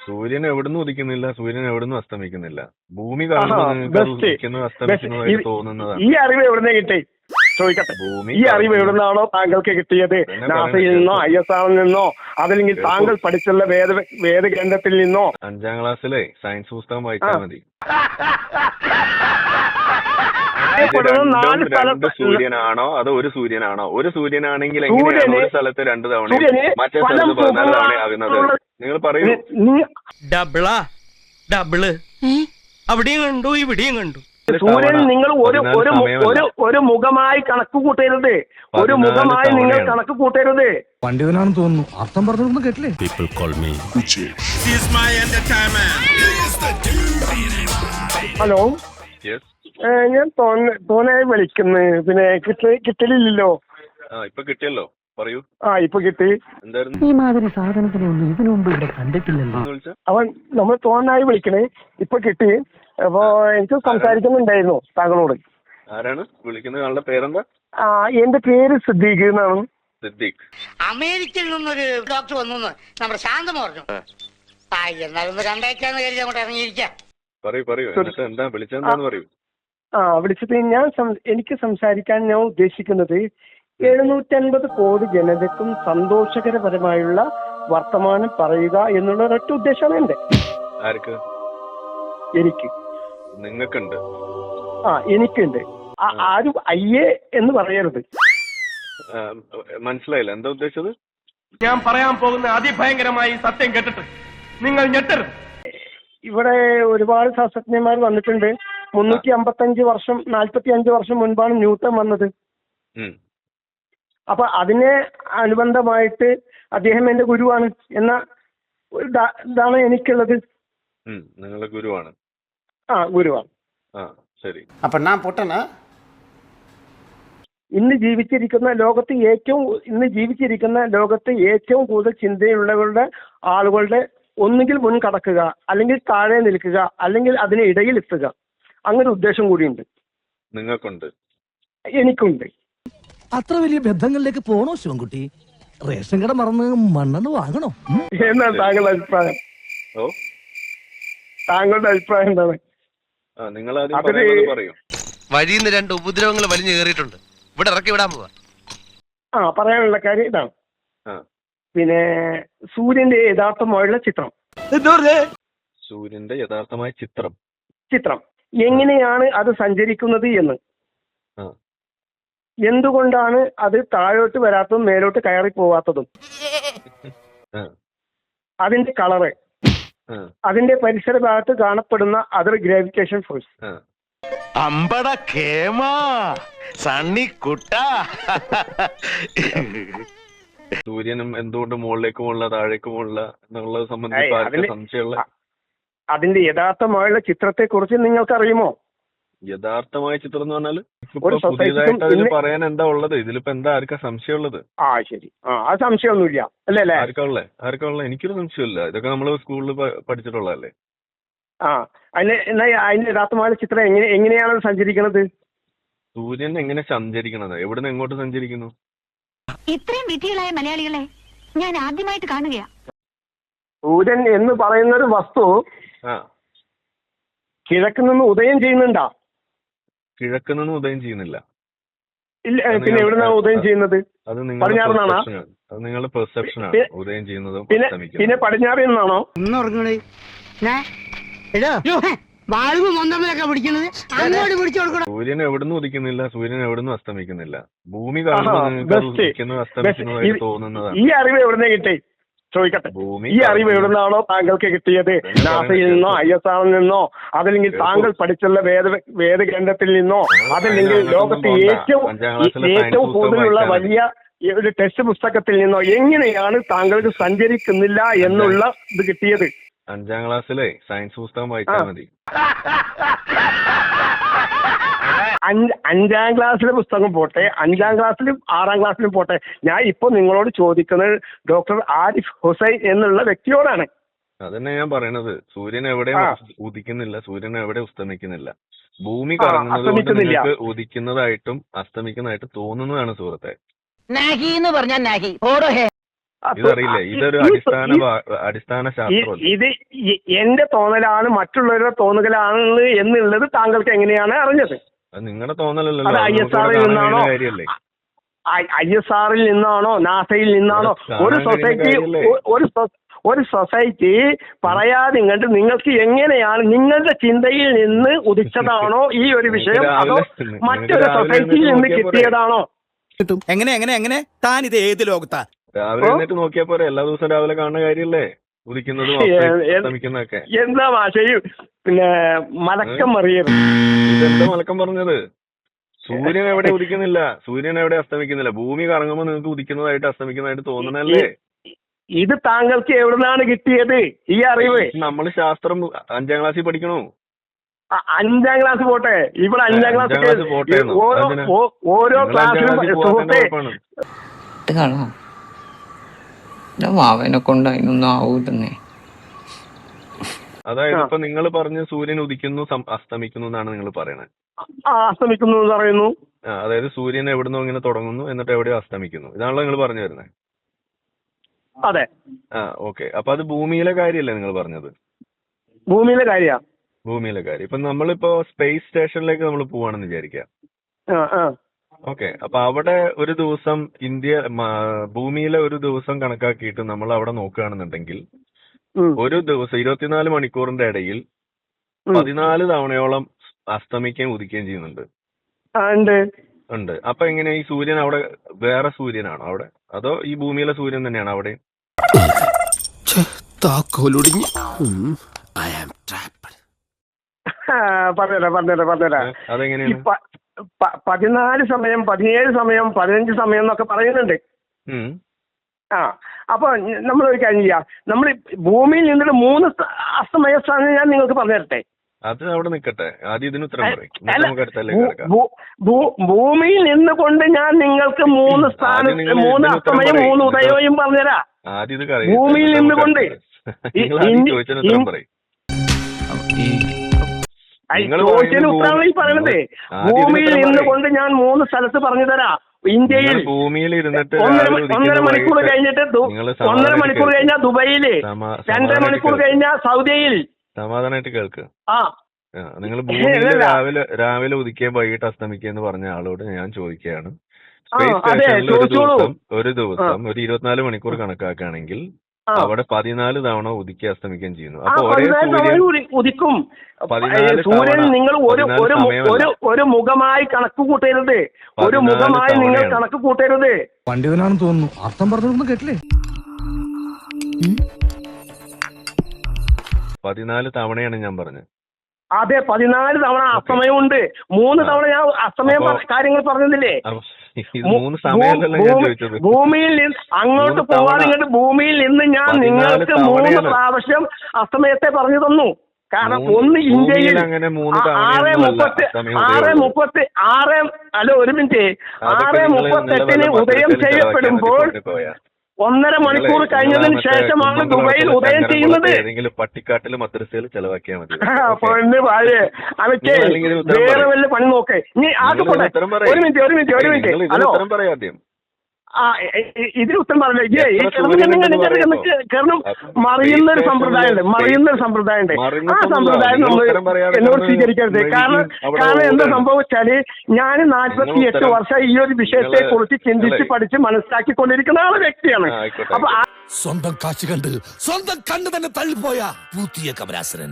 സൂര്യൻ എവിടുന്ന് ഉദിക്കുന്നില്ല, സൂര്യൻ എവിടുന്ന് അസ്തമിക്കുന്നില്ല. ഭൂമി കാണുമ്പോൾ നിങ്ങൾക്ക് അത് ഉദിക്കുന്നത് അസ്തമിക്കുന്നതായിട്ട് തോന്നുന്നതാണ്. ഈ അറിവ് എവിടുന്ന് കിട്ടി ചോദിക്കട്ടെ? ഈ അറിവ് എവിടുന്നാണോ താങ്കൾക്ക് കിട്ടിയത്? നാസയിൽ നിന്നോ, ISR നിന്നോ, അതല്ലെങ്കിൽ താങ്കൾ പഠിച്ചുള്ള വേദഗ്രന്ഥത്തിൽ നിന്നോ? 5ാം ക്ലാസ്സിലെ സയൻസ് പുസ്തകം വായിച്ചാൽ മതി. രണ്ട് സൂര്യനാണോ അതോ ഒരു സൂര്യനാണോ? ഒരു സൂര്യനാണെങ്കിൽ എങ്ങനെയാണ് ഒരു സ്ഥലത്ത് 2 തവണ മറ്റേ സ്ഥലത്ത് 14 തവണ ആകുന്നത്? നിങ്ങൾ പറയൂ. ഡബിള് അവിടെയും കണ്ടു ഇവിടെയും കണ്ടു. സൂര്യൻ നിങ്ങൾ ഒരു മുഖമായി കണക്ക് കൂട്ടരുത്. ഒരു മുഖമായി നിങ്ങൾ കണക്ക് കൂട്ടരുത്. പണ്ഡിതനാണെന്ന് തോന്നുന്നു. അർത്ഥം പറഞ്ഞൊന്നും കേട്ടില്ലേ? ഹലോ, ഞാൻ തോന്നായി വിളിക്കുന്നു. പിന്നെ കിട്ടലില്ലല്ലോ. ഇപ്പൊ കിട്ടിയല്ലോ, പറയൂ. ഇപ്പൊ കിട്ടി. ഈ മാതിരി സാധനത്തിനൊന്നും ഇതിനു മുമ്പ് ഇവിടെ കണ്ടിട്ടില്ലല്ലോ. അവൻ നമ്മൾ തോന്നായി വിളിക്കണേ. ഇപ്പൊ കിട്ടി. അപ്പൊ എനിക്ക് സംസാരിക്കുന്നുണ്ടായിരുന്നു താങ്കളോട്. ആരാണ് വിളിക്കുന്നത്? ആളുടെ പേരെന്താ? എന്റെ പേര് സിദ്ദീഖ് എന്നാണ്. സിദ്ദീഖ്. അമേരിക്കയിൽ നിന്നൊരു ഡോക്ടർ വന്നു നമ്മുടെ ശാന്തം പറഞ്ഞു. എന്നാലും രണ്ടാഴ്ചന്ന് കരുതി അങ്ങോട്ട് ഇറങ്ങിയിരിക്കാം. പറയൂ എന്താ വിളിച്ചെന്താന്ന് പറയൂ. വിളിച്ചത് എനിക്ക് സംസാരിക്കാൻ ഞാൻ ഉദ്ദേശിക്കുന്നത് 750 കോടി ജനതയ്ക്കും സന്തോഷകരപരമായുള്ള വർത്തമാനം പറയുക എന്നുള്ള ഒരൊറ്റ ഉദ്ദേശമാണ് എന്റെ. ആർക്ക്? എനിക്ക്. നിങ്ങൾക്കുണ്ട്? എനിക്കുണ്ട്. ആരും അയ്യേ എന്ന് പറയരുത്. മനസ്സിലായില്ല എന്താ ഉദ്ദേശിച്ചത്? ഞാൻ പറയാൻ പോകുന്ന അതിഭയങ്കരമായി സത്യം കേട്ടിട്ട് നിങ്ങൾ ഞെട്ടരുത്. ഇവിടെ ഒരുപാട് ശാസ്ത്രജ്ഞന്മാർ വന്നിട്ടുണ്ട്. 355 വർഷം 45 വർഷം മുൻപാണ് ന്യൂട്ടൺ വന്നത്. അപ്പൊ അതിനെ അനുബന്ധമായിട്ട് അദ്ദേഹം എന്റെ ഗുരുവാണ് എന്ന ഇതാണ് എനിക്കുള്ളത്. നിങ്ങളുടെ ഗുരുവാണ്? ഗുരുവാണ്. ശരി. അപ്പൊ ഞാൻ പൊട്ടനാ? ഇന്ന് ജീവിച്ചിരിക്കുന്ന ലോകത്ത് ഏറ്റവും കൂടുതൽ ചിന്തയുള്ളവരുടെ ആളുകളുടെ ഒന്നുകിൽ മുൻ കടക്കുക, അല്ലെങ്കിൽ താഴെ നിൽക്കുക, അല്ലെങ്കിൽ അതിന് ഇടയിൽ എത്തുക. അങ്ങനെ ഉദ്ദേശം കൂടിയുണ്ട്. നിങ്ങൾക്കുണ്ട്? എനിക്കുണ്ട്. അത്ര വലിയ ബന്ധങ്ങളിലേക്ക് പോണോ ശിവൻകുട്ടി? റേഷൻ കട മറന്ന് മണ്ണെണ്ണ വാങ്ങണോ? എന്താണ് താങ്കളുടെ അഭിപ്രായം? താങ്കളുടെ അഭിപ്രായം എന്താണ്? വഴിന്ന് 2 ഉപദ്രവങ്ങൾ വലിഞ്ഞു കയറിയിട്ടുണ്ട്. ഇവിടെ ഇറക്കി വിടാൻ പോവാ. പറയാനുള്ള കാര്യം ഇതാണ്. പിന്നെ സൂര്യന്റെ യഥാർത്ഥമായുള്ള ചിത്രം. സൂര്യന്റെ യഥാർത്ഥമായ ചിത്രം എങ്ങനെയാണ് അത് സഞ്ചരിക്കുന്നത് എന്ന്, എന്തുകൊണ്ടാണ് അത് താഴോട്ട് വരാത്തതും മേലോട്ട് കയറി പോവാത്തതും, അതിന്റെ കളറ്, അതിന്റെ പരിസര ഭാഗത്ത് കാണപ്പെടുന്ന അതർ ഗ്രാവിറ്റേഷൻ ഫോഴ്സ്. അമ്പട കേമാ സണ്ണിക്കുട്ട. സൂര്യനും എന്തുകൊണ്ട് മുകളിലേക്ക് മുകളില താഴേക്ക് മുകളില എന്നുള്ളത് സംബന്ധിച്ച് സംശയമുള്ള അതിന്റെ യഥാർത്ഥമായുള്ള ചിത്രത്തെ കുറിച്ച് നിങ്ങൾക്കറിയുമോ? യഥാർത്ഥമായ ചിത്രം എന്ന് പറഞ്ഞാല് പുതിയതായിട്ട് അതിൽ പറയാൻ എന്താ ഉള്ളത്? ഇതിലിപ്പോ എന്താ ആർക്കാ സംശയമുള്ളത്? ശരി. ആ സംശയമൊന്നുമില്ല അല്ലേ? ആർക്കാ ഉള്ളേ? എനിക്കൊരു സംശയമില്ല. ഇതൊക്കെ നമ്മള് സ്കൂളിൽ പഠിച്ചിട്ടുള്ളതല്ലേ. അതിന്റെ യഥാർത്ഥമായ ചിത്രം എങ്ങനെയാണ് സഞ്ചരിക്കുന്നത്? സൂര്യൻ എങ്ങനെ സഞ്ചരിക്കണത്? എവിടുന്ന് എങ്ങോട്ട് സഞ്ചരിക്കുന്നു? ഇത്രയും വിധികളായ മലയാളികളെ ഞാൻ ആദ്യമായിട്ട് കാണുകയാ. സൂര്യൻ എന്ന് പറയുന്ന ഒരു വസ്തു കിഴക്ക് നിന്ന് ഉദയം ചെയ്യുന്നുണ്ടോ? കിഴക്ക് നിന്ന് ഉദയം ചെയ്യുന്നില്ല. ഇല്ല. പിന്നെ എവിടുന്നാണ് ഉദയം ചെയ്യുന്നത്? അത് നിങ്ങളുടെ പെർസെപ്ഷൻ ആണ്. ഉദയം ചെയ്യുന്നതും പിന്നെ പടിഞ്ഞാറ് നിന്നാണോ? സൂര്യൻ എവിടുന്ന് ഉദിക്കുന്നില്ല, സൂര്യൻ എവിടുന്ന് അസ്തമിക്കുന്നില്ല. ഭൂമി കാണുമ്പോൾ നിങ്ങൾക്ക് ഉദിക്കുന്നത് അസ്തമിക്കുന്നതായിട്ട് തോന്നുന്നതാണ്. ഈ അറിവ് എവിടുന്ന് കിട്ടി ചോദിക്കട്ടെ? ഈ അറിവ് എവിടുന്നാണോ താങ്കൾക്ക് കിട്ടിയത്? നാസയിൽ നിന്നോ, ISR നിന്നോ, അതല്ലെങ്കിൽ താങ്കൾ പഠിച്ചുള്ള വേദഗ്രന്ഥത്തിൽ നിന്നോ, അതല്ലെങ്കിൽ ലോകത്തെ ഏറ്റവും കൂടുതലുള്ള വലിയ ഒരു ടെക്സ്റ്റ് പുസ്തകത്തിൽ നിന്നോ? എങ്ങനെയാണ് താങ്കൾക്ക് സഞ്ചരിക്കുന്നില്ല എന്നുള്ള ഇത് കിട്ടിയത്? 5ാം ക്ലാസ്സിലെ സയൻസ് പുസ്തകം വായിച്ചാൽ മതി. 5ാം ക്ലാസ്സിലെ പുസ്തകം പോട്ടെ, 5ാം ക്ലാസ്സിലും 6ാം ക്ലാസ്സിലും പോട്ടെ. ഞാൻ ഇപ്പൊ നിങ്ങളോട് ചോദിക്കുന്നത് ഡോക്ടർ ആരിഫ് ഹുസൈൻ എന്നുള്ള വ്യക്തിയോടാണ്. അതന്നെ ഞാൻ പറയണത്. സൂര്യൻ എവിടെ ഉദിക്കുന്നില്ല, സൂര്യൻ എവിടെ അസ്തമിക്കുന്നില്ല. ഭൂമി കറങ്ങുന്നത് നിങ്ങൾക്ക് ഉദിക്കുന്നതായിട്ടും അസ്തമിക്കുന്നതായിട്ടും തോന്നുന്നതാണ് സുഹൃത്തെ. ഇതറിയില്ലേ? ഇതൊരു അടിസ്ഥാന ശാസ്ത്രമല്ല. ഇത് എന്റെ തോന്നലാണ്, മറ്റുള്ളവരുടെ തോന്നലാണ് എന്നുള്ളത് താങ്കൾക്ക് എങ്ങനെയാണ് അറിഞ്ഞത്? അത് നിങ്ങളുടെ തോന്നലല്ലോ, അത് ISRൽ നിന്നാണോ, കാര്യമല്ലേ? ISRൽ നിന്നാണോ, നാസയിൽ നിന്നാണോ? ഒരു സൊസൈറ്റി പറയാതെ ഇങ്ങോട്ട് നിങ്ങൾക്ക് എങ്ങനെയാണ്, നിങ്ങളുടെ ചിന്തയിൽ നിന്ന് ഉദിച്ചതാണോ ഈ ഒരു വിഷയം, അതോ മറ്റൊരു സൊസൈറ്റിയിൽ നിന്ന് കിട്ടിയതാണോ? എങ്ങനെ എങ്ങനെ എങ്ങനെ താൻ ഇത് ഏത് ലോകത്താ? രാവിലെ എന്നിട്ട് നോക്കിയാ പോരെ? എല്ലാ ദിവസവും രാവിലെ കാണുന്ന കാര്യല്ലേ ഉദിക്കുന്നതും അസ്തമിക്കുന്നതൊക്കെ. എന്താ ഭാഷയും പിന്നെ മലക്കം മറിയത്? ഇതെന്താ മലക്കം പറഞ്ഞത്? സൂര്യൻ എവിടെ ഉദിക്കുന്നില്ല, സൂര്യൻ എവിടെ അസ്തമിക്കുന്നില്ല. ഭൂമി കറങ്ങുമ്പോൾ നിങ്ങൾക്ക് ഉദിക്കുന്നതായിട്ട് അസ്തമിക്കുന്നതായിട്ട് തോന്നണല്ലേ? ഇത് താങ്കൾക്ക് എവിടുന്നാണ് കിട്ടിയത് ഈ അറിവ്? നമ്മൾ ശാസ്ത്രം 5ാം ക്ലാസ്സിൽ പഠിക്കണോ? 5ാം ക്ലാസ് പോട്ടെ, ഇവിടെ 5ാം ക്ലാസ് ഓരോ ക്ലാസ്സിലും സുഹൃത്തെ മാവനെ കൊണ്ട് അതിനൊന്നും ആവൂലെന്നേ. അതായത് ഇപ്പൊ നിങ്ങൾ പറഞ്ഞ സൂര്യൻ ഉദിക്കുന്നു അസ്തമിക്കുന്നു എന്നാണ് നിങ്ങൾ പറയണത്. അസ്തമിക്കുന്നു എന്ന് പറയുന്നു. അതായത് സൂര്യൻ എവിടുന്നോ ഇങ്ങനെ തുടങ്ങുന്നു എന്നിട്ട് എവിടെയോ അസ്തമിക്കുന്നു, ഇതാണല്ലോ നിങ്ങൾ പറഞ്ഞു വരുന്നത്? അതെ. ഓക്കെ. അപ്പൊ അത് ഭൂമിയിലെ കാര്യമല്ലേ നിങ്ങൾ പറഞ്ഞത്? ഭൂമിയിലെ കാര്യ. ഭൂമിയിലെ കാര്യം. ഇപ്പൊ നമ്മളിപ്പോ സ്പേസ് സ്റ്റേഷനിലേക്ക് നമ്മൾ പോവാണെന്ന് വിചാരിക്കാം. ഓക്കെ. അപ്പൊ അവിടെ ഒരു ദിവസം ഭൂമിയിലെ ഒരു ദിവസം കണക്കാക്കിയിട്ട് നമ്മൾ അവിടെ നോക്കുകയാണെന്നുണ്ടെങ്കിൽ ഒരു ദിവസം 24 മണിക്കൂറിന്റെ ഇടയിൽ 14 തവണയോളം അസ്തമിക്കുകയും ഉദിക്കുകയും ചെയ്യുന്നുണ്ട്. ഉണ്ട്. അപ്പൊ എങ്ങനെയാ ഈ സൂര്യൻ അവിടെ വേറെ സൂര്യനാണോ അവിടെ, അതോ ഈ ഭൂമിയിലെ സൂര്യൻ തന്നെയാണ് അവിടെ? പറഞ്ഞുതരാം. അതെങ്ങനെയാണ്? 14 സമയം, 17 സമയം, 15 സമയം എന്നൊക്കെ പറയുന്നുണ്ട്. അപ്പൊ നമ്മൾ ഒരു കാര്യം ചെയ്യാം, നമ്മൾ ഭൂമിയിൽ നിന്നിട്ട് 3 അസ്തമയ സ്ഥാനം ഞാൻ നിങ്ങൾക്ക് പറഞ്ഞു തരട്ടെ. അത് അവിടെ നിൽക്കട്ടെ, ആദ്യം ഇതിന് ഉത്തരം പറയും. ഭൂമിയിൽ നിന്നുകൊണ്ട് ഞാൻ നിങ്ങൾക്ക് 3 സ്ഥാനം, 3 അസ്തമയം 3 ഉദയവും പറഞ്ഞുതരാം. ഭൂമിയിൽ നിന്നുകൊണ്ട് ചോദിച്ചതിന് ഉത്തരമാണ് ഈ പറയണത്. ഭൂമിയിൽ നിന്നുകൊണ്ട് ഞാൻ 3 സ്ഥലത്ത് പറഞ്ഞു തരാം. ഇന്ത്യയിൽ ഭൂമിയിൽ ഇരുന്നിട്ട് 1.5 മണിക്കൂർ കഴിഞ്ഞിട്ട് 1.5 മണിക്കൂർ കഴിഞ്ഞാൽ ദുബൈയില്, 2.5 മണിക്കൂർ കഴിഞ്ഞാൽ സൗദിയിൽ. സമാധാനമായിട്ട് കേൾക്ക്. നിങ്ങൾ ഭൂമിയിൽ രാവിലെ ഉദിക്കുകയും വൈകിട്ട് അസ്തമിക്കുക എന്ന് പറഞ്ഞ ആളോട് ഞാൻ ചോദിക്കുകയാണ്, സ്പേസ് സ്റ്റേഷനിൽ ഒരു ദിവസം ഒരു 24 മണിക്കൂർ കണക്കാക്കുകയാണെങ്കിൽ അവിടെ 14 തവണ ഉദിക്കുകയും അസ്തമിക്കുകയും ചെയ്യുന്നു. അപ്പൊ ഒരേ ഉദിക്കും സൂര്യൻ. നിങ്ങൾ ഒരു മുഖമായി കണക്ക് കൂട്ടരുത്, ഒരു മുഖമായി നിങ്ങൾ കണക്ക് കൂട്ടരുത്. പണ്ഡിതനാണെന്ന് തോന്നുന്നു, അർത്ഥം പറഞ്ഞൊന്നും കേട്ടില്ലേ? 14 തവണയാണ് ഞാൻ പറഞ്ഞത്. അതെ, 14 തവണ അസ്തമയമുണ്ട്. 3 തവണ ഞാൻ അസ്തമയം കാര്യങ്ങൾ പറഞ്ഞില്ലേ? ഭൂമിയിൽ നിന്ന് അങ്ങോട്ട് പോകാതെ ഇങ്ങോട്ട് ഭൂമിയിൽ നിന്ന് ഞാൻ നിങ്ങൾക്ക് 3 പ്രാവശ്യം അസ്തമയത്തെ പറഞ്ഞു തന്നു. കാരണം ഒന്ന് ഇന്ത്യയിൽ 6:38 അല്ല ഒരു മിനിറ്റ് 6:38 ഉദയം ചെയ്യപ്പെടുമ്പോൾ 1.5 മണിക്കൂർ കഴിഞ്ഞതിന് ശേഷമാണ് ദുബൈയിൽ ഉദയം ചെയ്യുന്നത്. പട്ടിക്കാട്ടിൽ മദ്രസയിൽ ചെലവാക്കിയാൽ മതി. അവയ്ക്ക് വേറെ വല്ല പണി നോക്കേ. ഇനി ആകെപ്പോട്ടെ ഒരു മിനിറ്റ് ഹലോ, ഇതിന് ഉത്തരം പറഞ്ഞില്ലേ? കാരണം മറിയുന്നൊരു സമ്പ്രദായമുണ്ട്, ആ സമ്പ്രദായം നമ്മൾ എന്നോട് സ്വീകരിക്കരുത്. കാരണം എന്താ സംഭവിച്ചാല് ഞാൻ 48 വർഷം ഈ ഒരു വിഷയത്തെ കുറിച്ച് ചിന്തിച്ച് പഠിച്ച് മനസ്സിലാക്കിക്കൊണ്ടിരിക്കുന്ന വ്യക്തിയാണ്. അപ്പൊ സ്വന്തം കാശ് കണ്ട് സ്വന്തം കണ്ണ് തന്നെ തള്ളിപ്പോയ പൂത്തിയ കമലാസനൻ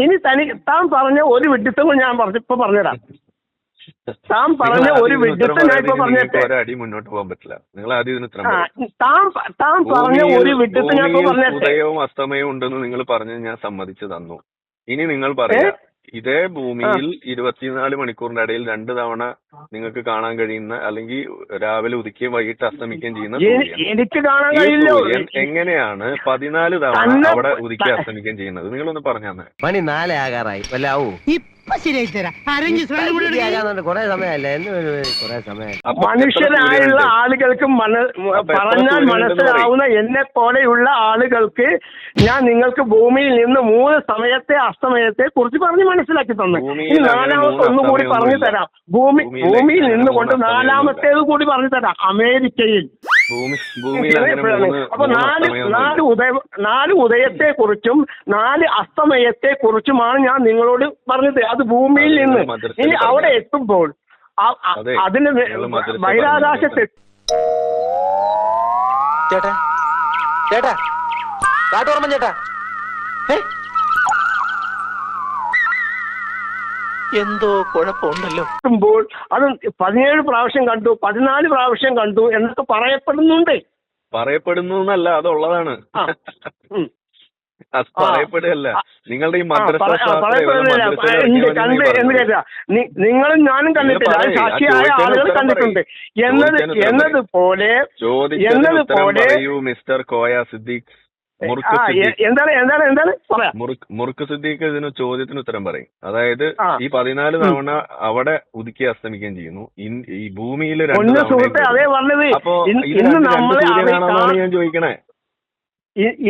ഇനി താൻ പറഞ്ഞ ഒരു വിഡിത്തം ഞാൻ പറഞ്ഞുതരാം. താൻ പറഞ്ഞ ഒരു വിഡിത്തം ഞാൻ ഇപ്പൊ പറഞ്ഞിട്ട് അടി മുന്നോട്ട് പോകാൻ പറ്റില്ല. നിങ്ങൾ ആദ്യം താൻ പറഞ്ഞ ഒരു വിഡിത്തം ഞാൻ ഇപ്പൊ പറഞ്ഞിട്ട് ഉദയവും അസ്തമയവും ഉണ്ടെന്ന് നിങ്ങൾ പറഞ്ഞ് ഞാൻ സമ്മതിച്ചു തന്നു. ഇനി നിങ്ങൾ പറയാ ഇതേ ഭൂമിയിൽ 24 മണിക്കൂറിന്റെ ഇടയിൽ 2 തവണ നിങ്ങൾക്ക് കാണാൻ കഴിയുന്ന, അല്ലെങ്കിൽ രാവിലെ ഉദിക്കുകയും വൈകിട്ട് അസ്തമിക്കുകയും ചെയ്യുന്ന എനിക്ക് കാണാൻ കഴിയില്ല. എങ്ങനെയാണ് 14 തവണ അവിടെ ഉദിക്കുകയും അസ്തമിക്കുകയും ചെയ്യുന്നത്? നിങ്ങളൊന്ന് പറഞ്ഞു തന്നെ. മണി 4 ആകാറായി വല്ലാവൂ. ശരിയായി തരാം മനുഷ്യരായുള്ള ആളുകൾക്ക് പറഞ്ഞാൽ മനസ്സിലാവുന്ന എന്നെ പോലെയുള്ള ആളുകൾക്ക് ഞാൻ നിങ്ങൾക്ക് ഭൂമിയിൽ നിന്ന് 3 സമയത്തെ അസ്തമയത്തെ കുറിച്ച് പറഞ്ഞ് മനസ്സിലാക്കി തന്നു. ഇനി 4ാമത്തെ ഒന്നുകൂടി പറഞ്ഞു തരാം. ഭൂമിയിൽ നിന്നുകൊണ്ട് 4ാമത്തേത് കൂടി പറഞ്ഞു തരാം. അമേരിക്കയിൽ അപ്പൊ 4 ഉദയത്തെ കുറിച്ചും 4 അസ്തമയത്തെ കുറിച്ചുമാണ് ഞാൻ നിങ്ങളോട് പറഞ്ഞത്. അത് ഭൂമിയിൽ നിന്ന്. ഇനി അവിടെ എത്തുമ്പോൾ അതിന് ബഹിരാകാശത്ത് ചേട്ടാ ചേട്ടാ കാട്ടോർമ്മ ചേട്ടാ എന്തോ കുഴപ്പമുണ്ടല്ലോ. എത്തുമ്പോൾ അത് 17 പ്രാവശ്യം കണ്ടു, 14 പ്രാവശ്യം കണ്ടു എന്നൊക്കെ പറയപ്പെടുന്നുണ്ട്. പറയപ്പെടുന്നു എന്നല്ല, അതുള്ളതാണ്. പറയപ്പെടുകയല്ല. നിങ്ങളുടെ ഈ നിങ്ങളും ഞാനും കണ്ടിട്ടില്ല, സാക്ഷിയായ ആളുകൾ കണ്ടിട്ടുണ്ട് എന്നതുപോലെ മിസ്റ്റർ കോയ സിദ്ദീഖ്. എന്താണ് പറയാ. മുറുക്ക് സിദ്ദീഖ് ഇതിന് ചോദ്യത്തിന് ഉത്തരം പറയും. അതായത് ഈ 14 തവണ അവിടെ ഉദിക്കുകയും അസ്തമിക്കുകയും ചെയ്യുന്നു. ഈ ഭൂമിയിൽ 2 തവണ. അതേ പറഞ്ഞത്. അപ്പൊ സൂര്യനാണെന്നാണ് ഞാൻ ചോദിക്കണേ.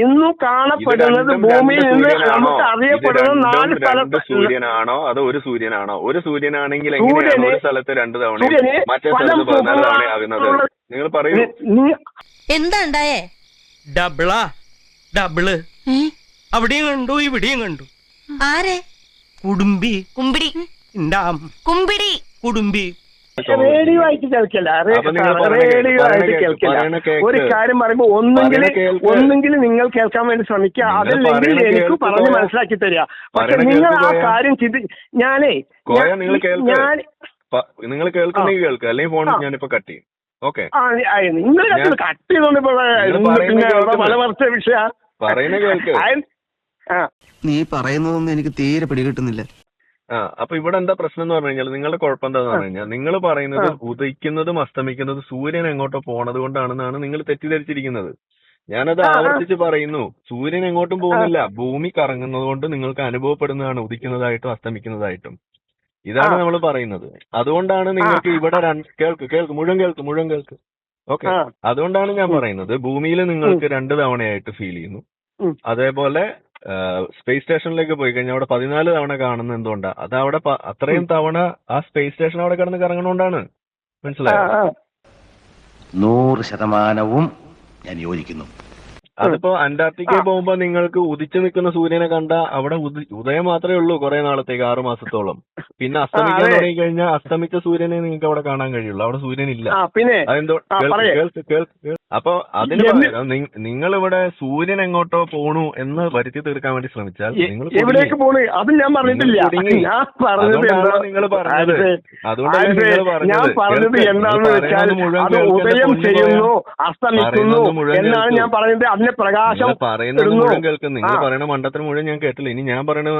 ഇന്നും കാണപ്പെടുന്നത് ഭൂമിയിൽ നിന്ന് നമുക്ക് അറിയപ്പെടുന്ന 4 സ്ഥലത്ത് സൂര്യനാണോ അതോ ഒരു സൂര്യനാണോ? ഒരു സൂര്യനാണെങ്കിൽ എങ്ങനെയാണ് ഒരു സ്ഥലത്ത് 2 തവണ മറ്റേ സ്ഥലത്ത് 14 തവണ ആകുന്നത്? നിങ്ങൾ പറയൂ. എന്താ ഉണ്ടായേ? ഡബിള് അവിടെയും കണ്ടു ഇവിടെയും കണ്ടു. ആരെ? കുടുംബി. കുമ്പിടി. കുമ്പിടി. കുടുംബി. റേഡിയോ ആയിട്ട് കേൾക്കില്ല. റേഡിയോ ആയിട്ട് കേൾക്കില്ല. ഒരു കാര്യം പറയുമ്പോ ഒന്നെങ്കിലും നിങ്ങൾ കേൾക്കാൻ വേണ്ടി ശ്രമിക്കുക. അതല്ലെങ്കിൽ എനിക്ക് പറഞ്ഞ് മനസ്സിലാക്കി തരിക. പക്ഷെ നിങ്ങൾ ആ കാര്യം നിങ്ങൾ കേൾക്കുന്നെങ്കിൽ കേൾക്കുക, അല്ലെങ്കിൽ ഫോൺ ഞാനിപ്പോ കട്ട് ചെയ്യും. ഓക്കെ, നിങ്ങൾ കട്ട് ചെയ്തോണ്ട് പല വർഷ വിഷയ പറയുന്ന കേൾക്ക്. നീ പറയുന്നതൊന്നും എനിക്ക് തീരെ പിടികിട്ടുന്നില്ല. അപ്പൊ ഇവിടെ എന്താ പ്രശ്നം എന്ന് പറഞ്ഞു കഴിഞ്ഞാൽ, നിങ്ങളുടെ കുഴപ്പം എന്താന്ന് പറഞ്ഞു കഴിഞ്ഞാൽ, നിങ്ങൾ പറയുന്നത് ഉദയിക്കുന്നതും അസ്തമിക്കുന്നതും സൂര്യൻ എങ്ങോട്ടോ പോണത് കൊണ്ടാണെന്നാണ് നിങ്ങൾ തെറ്റിദ്ധരിച്ചിരിക്കുന്നത്. ഞാനത് ആവർത്തിച്ച് പറയുന്നു. സൂര്യൻ എങ്ങോട്ടും പോകുന്നില്ല, ഭൂമി കറങ്ങുന്നത് കൊണ്ട് നിങ്ങൾക്ക് അനുഭവപ്പെടുന്നതാണ് ഉദിക്കുന്നതായിട്ടും അസ്തമിക്കുന്നതായിട്ടും. ഇതാണ് നമ്മൾ പറയുന്നത്. അതുകൊണ്ടാണ് നിങ്ങൾക്ക് ഇവിടെ മുഴുവൻ കേൾക്ക്. ഓക്കെ, അതുകൊണ്ടാണ് ഞാൻ പറയുന്നത് ഭൂമിയിൽ നിങ്ങൾക്ക് 2 തവണയായിട്ട് ഫീൽ ചെയ്യുന്നു. അതേപോലെ സ്പേസ് സ്റ്റേഷനിലേക്ക് പോയി കഴിഞ്ഞാൽ അവിടെ 14 തവണ കാണുന്നത് എന്തുകൊണ്ടാ? അത് അവിടെ അത്രയും തവണ ആ സ്പേസ് സ്റ്റേഷൻ അവിടെ കിടന്ന് കറങ്ങണോണ്ടാണ്. മനസ്സിലായോ? 100% ഞാൻ യോജിക്കുന്നു. അതിപ്പോ അന്റാർട്ടിക്കയിൽ പോകുമ്പോ നിങ്ങൾക്ക് ഉദിച്ചു നിൽക്കുന്ന സൂര്യനെ കണ്ട അവിടെ ഉദയം മാത്രമേ ഉള്ളൂ കുറെ നാളത്തേക്ക്, 6 മാസത്തോളം. പിന്നെ അസ്തമിക്കാൻ തുടങ്ങി കഴിഞ്ഞാൽ അസ്തമിച്ച സൂര്യനെ നിങ്ങൾക്ക് അവിടെ കാണാൻ കഴിയുള്ളൂ. അവിടെ സൂര്യൻ ഇല്ല. അതെന്തോ അപ്പൊ അതിന് നിങ്ങളിവിടെ സൂര്യൻ എങ്ങോട്ടോ പോണു എന്ന് വരുത്തി തീർക്കാൻ വേണ്ടി ശ്രമിച്ചാൽ നിങ്ങൾ എവിടേക്ക് പോണു അത് ഞാൻ പറഞ്ഞിട്ടില്ല. അതുകൊണ്ടാണ് നിങ്ങൾ പറഞ്ഞത്. ഞാൻ പറഞ്ഞത് എന്താണെന്ന് വെച്ചാൽ അത് ഉദയം ചെയ്യുന്നു, അസ്തമിക്കുന്നു എന്നാണ് ഞാൻ പറഞ്ഞത്. അതിന്റെ പ്രകാശം പറയുന്നത് മുഴുവൻ കേൾക്കുന്നു. നിങ്ങൾ പറയുന്ന മണ്ടത്തിന് മുഴുവൻ ഞാൻ കേട്ടില്ല. ഇനി ഞാൻ പറയണത്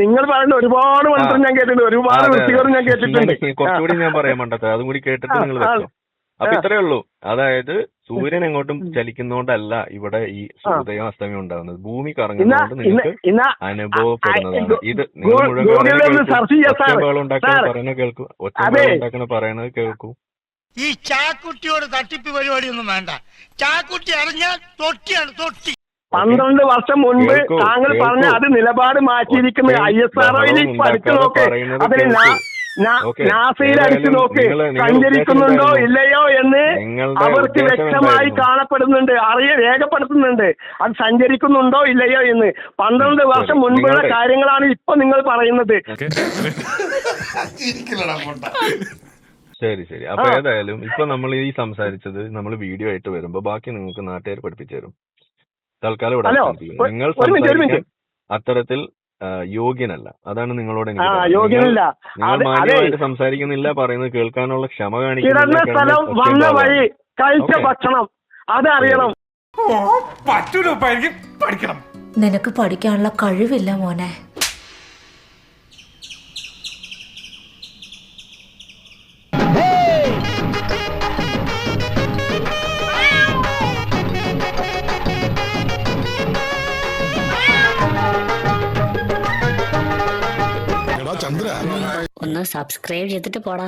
നിങ്ങൾ പറയുന്ന ഒരുപാട് മണ്ടത്തിൽ ഞാൻ കേട്ടിട്ടുണ്ട്, ഒരുപാട് വൃത്തികളും ഞാൻ കേട്ടിട്ടുണ്ട്. കുറച്ചുകൂടി ഞാൻ പറയാം മണ്ടത്തെ, അതും കൂടി കേട്ടിട്ട് നിങ്ങൾ വെച്ചോ. അപ്പൊ ഇത്രയേ ഉള്ളൂ. അതായത് സൂര്യൻ എങ്ങോട്ടും ചലിക്കുന്നോണ്ടല്ല ഇവിടെ ഈ ഉദയം അസ്തമയം ഉണ്ടാകുന്നത്, ഭൂമി കറങ്ങുന്നതുകൊണ്ട് നിങ്ങൾക്ക് അനുഭവപ്പെടുന്നതാണ്. ഇത് നിങ്ങൾ മുഴുവൻ പറയണത് കേൾക്കൂ. ഈ ചാക്കുട്ടിയോട് തട്ടിപ്പ് പരിപാടിയൊന്നും വേണ്ട. ചാക്കുട്ടി അറിഞ്ഞാൽ തൊട്ടിയാണ് തൊട്ടി. 12 വർഷം മുൻപ് താങ്കൾ പറഞ്ഞ അത് നിലപാട് മാറ്റിയിരിക്കുന്ന ISROയിൽ പഠിച്ചു നോക്ക്, അതിന് നാസയിൽ അടിച്ചു നോക്ക്, സഞ്ചരിക്കുന്നുണ്ടോ ഇല്ലയോ എന്ന് അവർക്ക് വ്യക്തമായി കാണപ്പെടുന്നുണ്ട്, രേഖപ്പെടുത്തുന്നുണ്ട് അത് സഞ്ചരിക്കുന്നുണ്ടോ ഇല്ലയോ എന്ന്. 12 വർഷം മുൻപുള്ള കാര്യങ്ങളാണ് ഇപ്പൊ നിങ്ങൾ പറയുന്നത്. ശരി. അപ്പൊ ഏതായാലും ഇപ്പൊ നമ്മൾ ഈ സംസാരിച്ചത് നമ്മൾ വീഡിയോ ആയിട്ട് വരുമ്പോ ബാക്കി നിങ്ങൾക്ക് നാട്ടുകാർ പഠിപ്പിച്ചു തരും. തൽക്കാലം ഇവിടെ നിങ്ങൾ സംസാരിക്കാൻ അത്തരത്തിൽ യോഗ്യനല്ല. അതാണ് നിങ്ങളോട് എനിക്ക് യോഗ്യനല്ല. നിങ്ങൾ മാന്യമായിട്ട് സംസാരിക്കുന്നില്ല, പറയുന്നത് കേൾക്കാനുള്ള ക്ഷമ കാണിക്കുന്നില്ല. കഴിച്ച ഭക്ഷണം അതറിയണം. നിനക്ക് പഠിക്കാനുള്ള കഴിവില്ല മോനെ. ഒന്ന് സബ്സ്ക്രൈബ് ചെയ്തിട്ട് പോടാ.